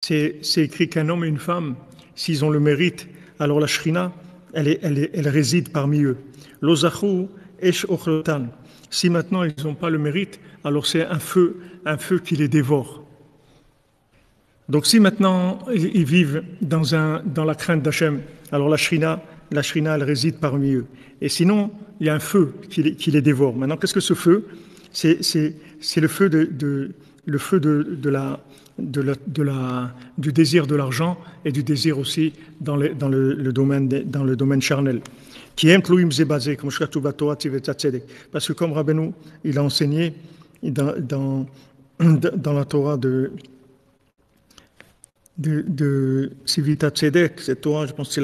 c'est écrit qu'un homme et une femme, s'ils ont le mérite, alors la Shrina, elle réside parmi eux. L'Ozachu esh ochlotan. Si maintenant ils n'ont pas le mérite, alors c'est un feu qui les dévore. Donc si maintenant ils vivent dans la crainte d'Hachem, alors la Shrina, elle réside parmi eux. Et sinon, il y a un feu qui les dévore. Maintenant, qu'est-ce que ce feu? C'est le feu du désir de l'argent et du désir aussi dans le domaine charnel. Parce que comme Rabbeinu, il a enseigné dans la Torah de Civitat Tzedek, cette Torah, je pense que c'est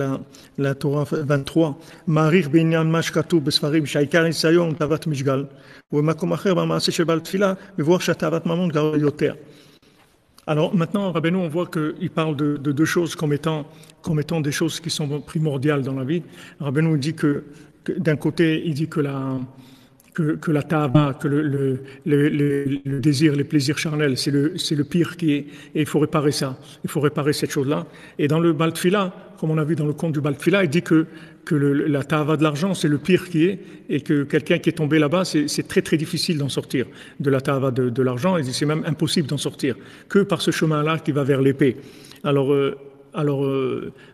la Torah 23, Ma'arich b'inyan ma shekatuv besfarim sha'ikar nisayon tavat mishgal u'b'makom acher b'ma'aseh shel ba'al tefila mevoir sha'tavat mamon gadol yoter. Alors maintenant, Rabbeinu, on voit qu'il parle de deux choses comme étant des choses qui sont primordiales dans la vie. Rabbeinu dit que d'un côté, il dit que la ta'ava, que le désir, les plaisirs charnels, c'est le pire qui est, et il faut réparer ça. Il faut réparer cette chose-là. Et dans le Baal Tefila, comme on a vu dans le conte du Baal Tefila, il dit que la ta'ava de l'argent, c'est le pire qui est, et que quelqu'un qui est tombé là-bas, c'est très très difficile d'en sortir de la ta'ava de l'argent, et c'est même impossible d'en sortir, que par ce chemin-là qui va vers l'épée. Alors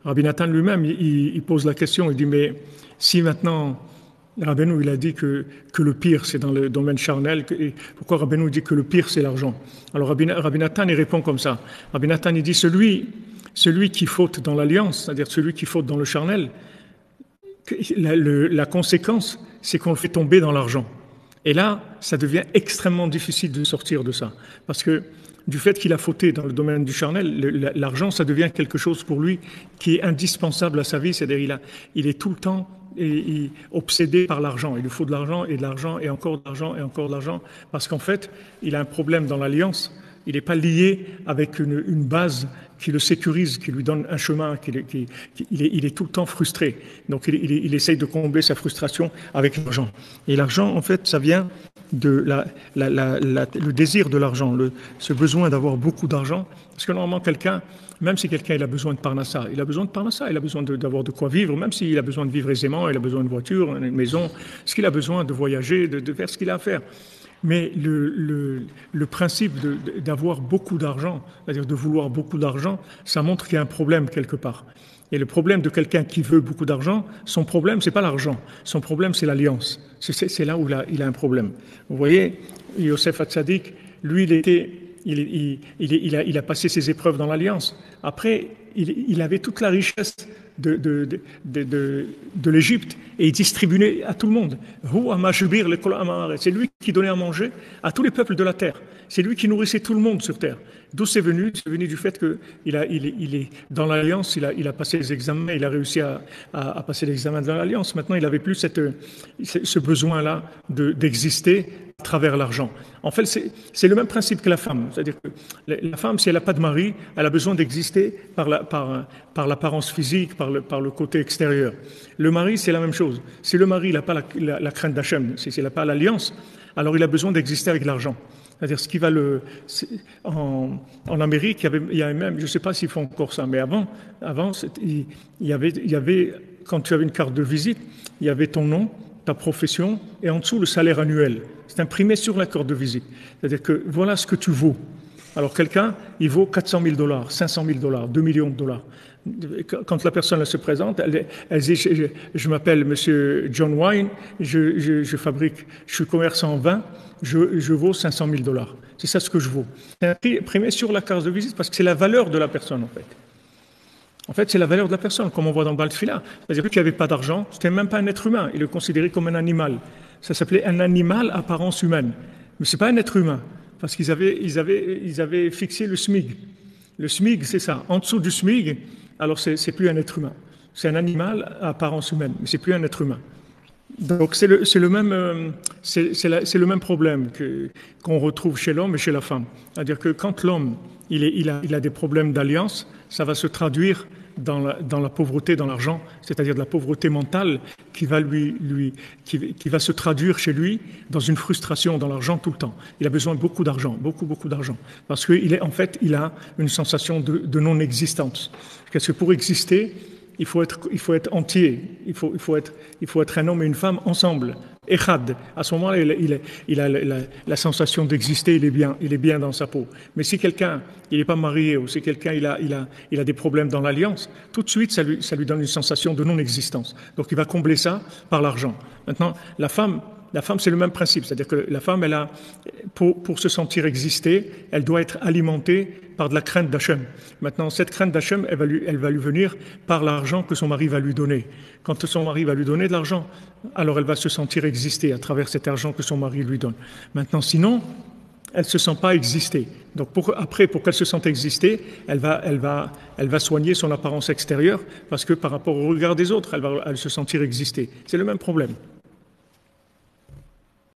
Rabbi Nathan lui-même, il pose la question, il dit, mais si maintenant Rabbeinu, il a dit que le pire, c'est dans le domaine charnel. Et pourquoi Rabbeinu dit que le pire, c'est l'argent? Alors Rabbi Nathan, il répond comme ça. Rabbi Nathan, il dit, celui qui faute dans l'alliance, c'est-à-dire celui qui faute dans le charnel, la conséquence, c'est qu'on le fait tomber dans l'argent. Et là, ça devient extrêmement difficile de sortir de ça. Parce que du fait qu'il a fauté dans le domaine du charnel, l'argent, ça devient quelque chose pour lui qui est indispensable à sa vie. C'est-à-dire, il est tout le temps obsédé par l'argent. Il lui faut de l'argent et de l'argent et encore de l'argent et encore de l'argent. Parce qu'en fait, il a un problème dans l'alliance. Il n'est pas lié avec une base qui le sécurise, qui lui donne un chemin, il est tout le temps frustré. Donc il essaye de combler sa frustration avec l'argent. Et l'argent, en fait, ça vient de le désir de l'argent, ce besoin d'avoir beaucoup d'argent. Parce que normalement, même si quelqu'un il a besoin de parnassa, il a besoin d'avoir de quoi vivre, même s'il a besoin de vivre aisément, il a besoin de voiture, une maison, ce qu'il a besoin de voyager, de faire ce qu'il a à faire. Mais le principe d'avoir beaucoup d'argent, c'est-à-dire de vouloir beaucoup d'argent, ça montre qu'il y a un problème quelque part. Et le problème de quelqu'un qui veut beaucoup d'argent, son problème, c'est pas l'argent. Son problème, c'est l'alliance. C'est là où il a un problème. Vous voyez, Yosef Hatzadik, lui, il a passé ses épreuves dans l'alliance. Après, il avait toute la richesse de l'Égypte et il distribuait à tout le monde. C'est lui qui donnait à manger à tous les peuples de la terre. C'est lui qui nourrissait tout le monde sur terre. D'où c'est venu? C'est venu du fait qu'il est dans l'alliance, il a passé les examens, il a réussi à passer l'examen dans l'alliance. Maintenant, il n'avait plus ce besoin-là d'exister à travers l'argent. En fait, c'est le même principe que la femme. C'est-à-dire que la femme, si elle n'a pas de mari, elle a besoin d'exister par l'apparence physique, par le côté extérieur. Le mari, c'est la même chose. Si le mari n'a pas la crainte d'Hachem, s'il n'a pas l'alliance, alors il a besoin d'exister avec l'argent. C'est-à-dire ce qui va en Amérique, il y avait même, je ne sais pas s'ils font encore ça, mais avant il y avait, quand tu avais une carte de visite, il y avait ton nom, ta profession et en dessous le salaire annuel. C'est imprimé sur la carte de visite. C'est-à-dire que voilà ce que tu vaux. Alors quelqu'un, il vaut $400,000, $500,000, $2 millions. Quand la personne elle se présente, elle dit je m'appelle Monsieur John Wine, je suis commerçant en vin, je vaux $500,000. C'est ça ce que je vaux. C'est imprimé sur la carte de visite parce que c'est la valeur de la personne en fait. En fait, c'est la valeur de la personne, comme on voit dans le Baal Tefila. C'est-à-dire qu'il n'y avait pas d'argent, c'était même pas un être humain, il est considéré comme un animal. Ça s'appelait un animal à apparence humaine. Mais c'est pas un être humain, parce qu'ils avaient fixé le SMIG. Le SMIG, c'est ça. En dessous du SMIG, alors c'est plus un être humain. C'est un animal à apparence humaine, mais c'est plus un être humain. Donc c'est le même problème qu'on retrouve chez l'homme et chez la femme. C'est-à-dire que quand l'homme il a des problèmes d'alliance, ça va se traduire dans la pauvreté, dans l'argent, c'est-à-dire de la pauvreté mentale qui va qui va se traduire chez lui dans une frustration dans l'argent tout le temps. Il a besoin de beaucoup d'argent, beaucoup d'argent, parce qu'il est en fait, il a une sensation de non-existence. Parce que pour exister, il faut être entier, il faut être un homme et une femme ensemble. Echad, à ce moment-là, il a la sensation d'exister, il est bien dans sa peau. Mais si quelqu'un, il n'est pas marié, ou si quelqu'un, il a des problèmes dans l'alliance, tout de suite, ça lui donne une sensation de non-existence. Donc, il va combler ça par l'argent. Maintenant, la femme, c'est le même principe. C'est-à-dire que la femme, pour se sentir exister, elle doit être alimentée par de la crainte d'Hachem. Maintenant, cette crainte d'Hachem, elle va lui venir par l'argent que son mari va lui donner. Quand son mari va lui donner de l'argent, alors elle va se sentir exister à travers cet argent que son mari lui donne. Maintenant, sinon, elle ne se sent pas exister. Donc pour qu'elle se sente exister, elle va soigner son apparence extérieure parce que par rapport au regard des autres, elle va se sentir exister. C'est le même problème.